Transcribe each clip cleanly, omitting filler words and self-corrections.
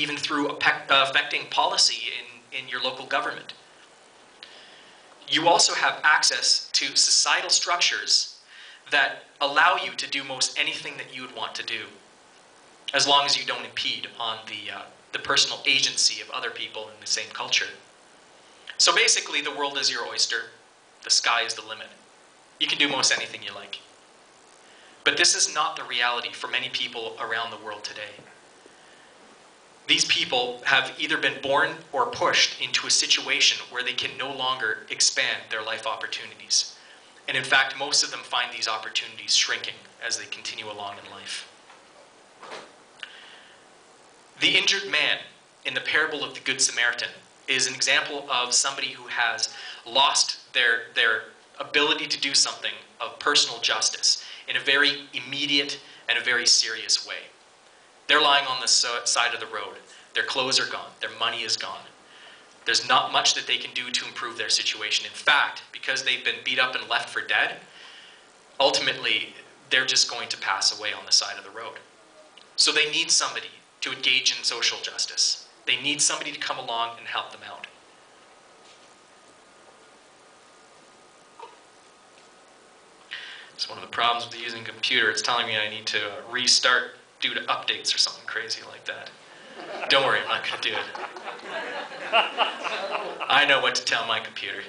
even through affecting policy in your local government. You also have access to societal structures that allow you to do most anything that you would want to do, as long as you don't impede on the personal agency of other people in the same culture. So basically, the world is your oyster. The sky is the limit. You can do most anything you like. But this is not the reality for many people around the world today. These people have either been born or pushed into a situation where they can no longer expand their life opportunities. And in fact, most of them find these opportunities shrinking as they continue along in life. The injured man in the parable of the Good Samaritan is an example of somebody who has lost their ability to do something of personal justice in a very immediate and a very serious way. They're lying on the side of the road. Their clothes are gone. Their money is gone. There's not much that they can do to improve their situation. In fact, because they've been beat up and left for dead, ultimately, they're just going to pass away on the side of the road. So they need somebody to engage in social justice. They need somebody to come along and help them out. It's one of the problems with using a computer. It's telling me I need to restart due to updates or something crazy like that. Don't worry, I'm not going to do it. I know what to tell my computer.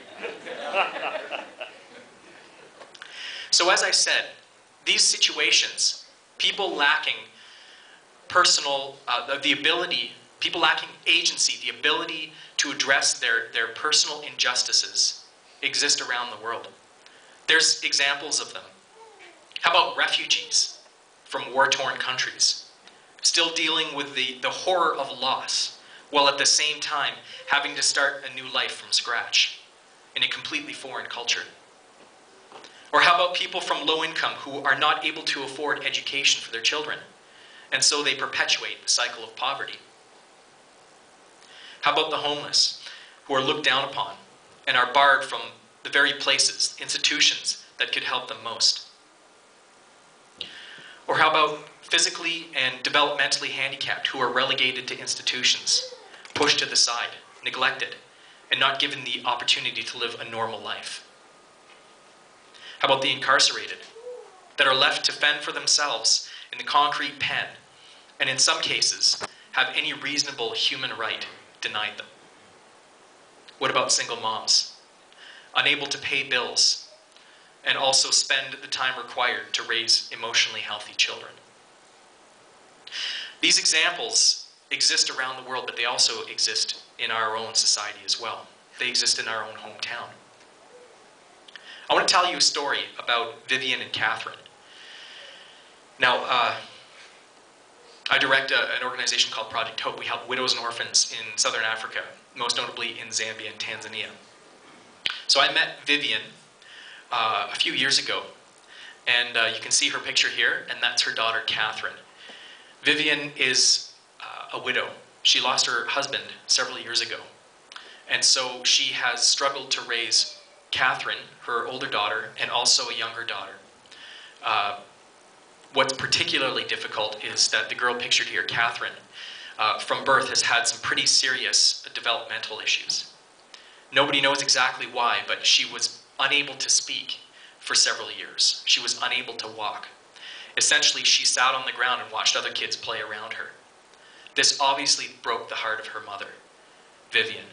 So as I said, these situations, people lacking people lacking agency, the ability to address their personal injustices, exist around the world. There's examples of them. How about refugees from war-torn countries, still dealing with the horror of loss, while at the same time having to start a new life from scratch in a completely foreign culture? Or how about people from low income who are not able to afford education for their children, and so they perpetuate the cycle of poverty? How about the homeless who are looked down upon and are barred from the very places, institutions that could help them most? Or how about physically and developmentally handicapped who are relegated to institutions, pushed to the side, neglected, and not given the opportunity to live a normal life? How about the incarcerated that are left to fend for themselves in the concrete pen, and in some cases have any reasonable human right denied them? What about single moms, unable to pay bills and also spend the time required to raise emotionally healthy children? These examples exist around the world, but they also exist in our own society as well. They exist in our own hometown. I want to tell you a story about Vivian and Catherine. Now, I direct an organization called Project Hope. We help widows and orphans in southern Africa, most notably in Zambia and Tanzania. So I met Vivian a few years ago, and you can see her picture here, and that's her daughter, Catherine. Vivian is a widow. She lost her husband several years ago, and so she has struggled to raise Catherine, her older daughter, and also a younger daughter. What's particularly difficult is that the girl pictured here, Catherine, from birth has had some pretty serious developmental issues. Nobody knows exactly why, but she was unable to speak for several years. She was unable to walk. Essentially, she sat on the ground and watched other kids play around her. This obviously broke the heart of her mother, Vivian.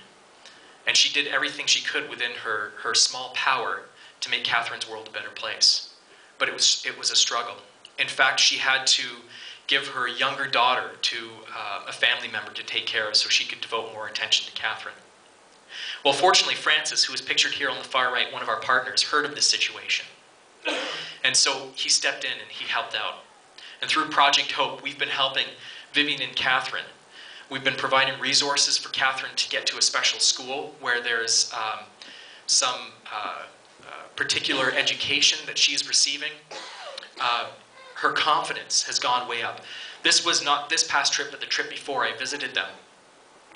And she did everything she could within her small power to make Catherine's world a better place. But it was a struggle. In fact, she had to give her younger daughter to a family member to take care of so she could devote more attention to Catherine. Well, fortunately, Francis, who is pictured here on the far right, one of our partners, heard of this situation. And so he stepped in and he helped out. And through Project Hope, we've been helping Vivian and Catherine. We've been providing resources for Catherine to get to a special school where there's some particular education that she's receiving. Her confidence has gone way up. This was not this past trip, but the trip before I visited them.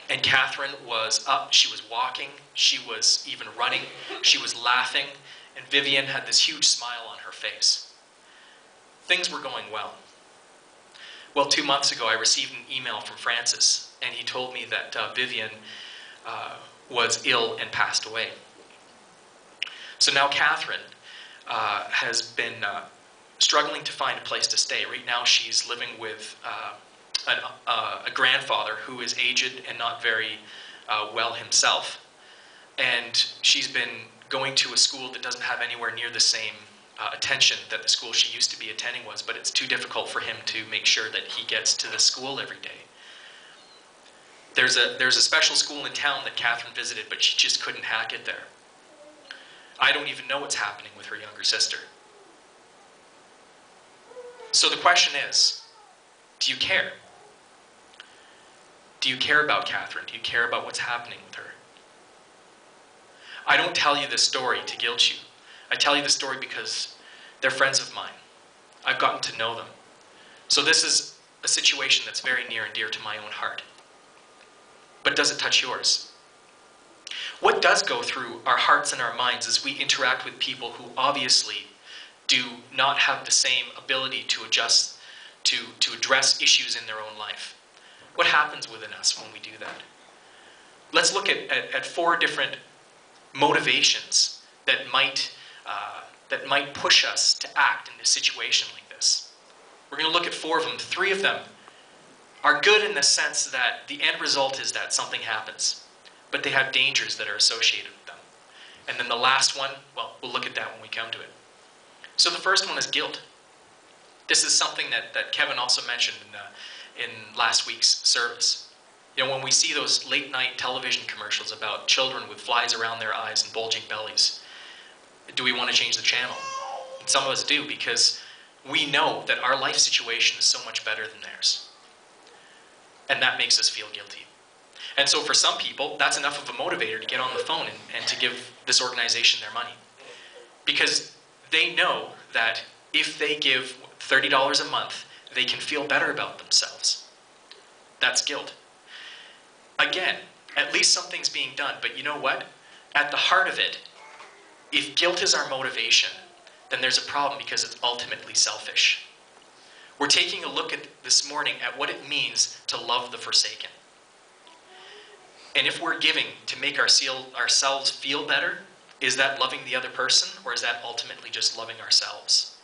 And Catherine was up, she was walking, she was even running, she was laughing, and Vivian had this huge smile on her face. Things were going well. Well, 2 months ago, I received an email from Francis, and he told me that Vivian was ill and passed away. So now Catherine has been struggling to find a place to stay. Right now, she's living with a grandfather who is aged and not very well himself. And she's been going to a school that doesn't have anywhere near the same attention that the school she used to be attending was, but it's too difficult for him to make sure that he gets to the school every day. There's a special school in town that Catherine visited, but she just couldn't hack it there. I don't even know what's happening with her younger sister. So the question is, do you care? Do you care about Catherine? Do you care about what's happening with her? I don't tell you this story to guilt you. I tell you this story because they're friends of mine. I've gotten to know them. So this is a situation that's very near and dear to my own heart. But does it touch yours? What does go through our hearts and our minds as we interact with people who obviously do not have the same ability to adjust, to address issues in their own life? What happens within us when we do that? Let's look at 4 different motivations that might push us to act in a situation like this. We're going to look at 4 of them. 3 of them are good in the sense that the end result is that something happens, but they have dangers that are associated with them. And then the last one, well, we'll look at that when we come to it. So the first one is guilt. This is something that Kevin also mentioned in last week's service. You know, when we see those late night television commercials about children with flies around their eyes and bulging bellies, do we want to change the channel? And some of us do, because we know that our life situation is so much better than theirs. And that makes us feel guilty. And so for some people, that's enough of a motivator to get on the phone and to give this organization their money. Because they know that if they give $30 a month, they can feel better about themselves. That's guilt. Again, at least something's being done, but you know what? At the heart of it, if guilt is our motivation, then there's a problem because it's ultimately selfish. We're taking a look at this morning at what it means to love the forsaken. And if we're giving to make ourselves feel better, is that loving the other person, or is that ultimately just loving ourselves?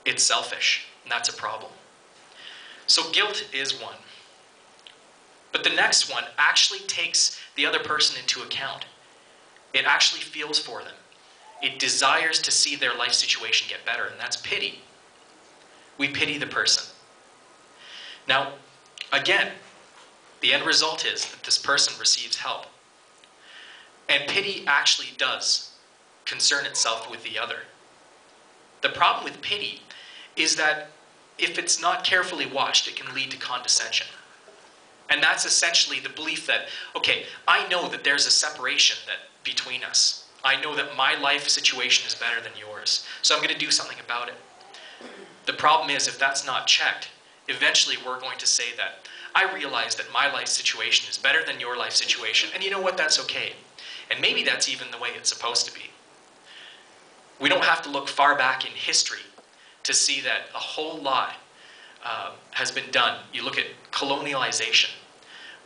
It's selfish, and that's a problem. So guilt is one. But the next one actually takes the other person into account. It actually feels for them. It desires to see their life situation get better, and that's pity. We pity the person. Now, again, the end result is that this person receives help. And pity actually does concern itself with the other. The problem with pity is that if it's not carefully watched, it can lead to condescension. And that's essentially the belief that, okay, I know that there's a separation between us. I know that my life situation is better than yours, so I'm going to do something about it. The problem is, if that's not checked, eventually we're going to say that, I realize that my life situation is better than your life situation, and you know what, that's okay. And maybe that's even the way it's supposed to be. We don't have to look far back in history to see that a whole lot has been done. You look at colonialization,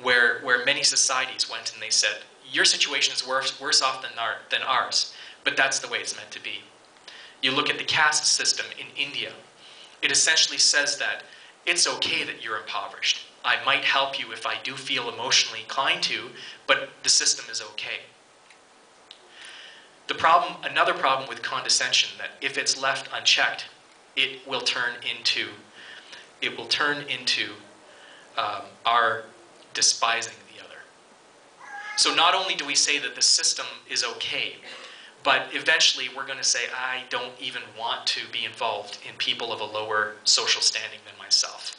where many societies went and they said, your situation is worse off than ours, but that's the way it's meant to be. You look at the caste system in India. It essentially says that it's okay that you're impoverished. I might help you if I do feel emotionally inclined to, but the system is okay. Another problem with condescension, that if it's left unchecked, it will turn into our despising the other. So not only do we say that the system is okay, but eventually we're going to say, I don't even want to be involved in people of a lower social standing than myself.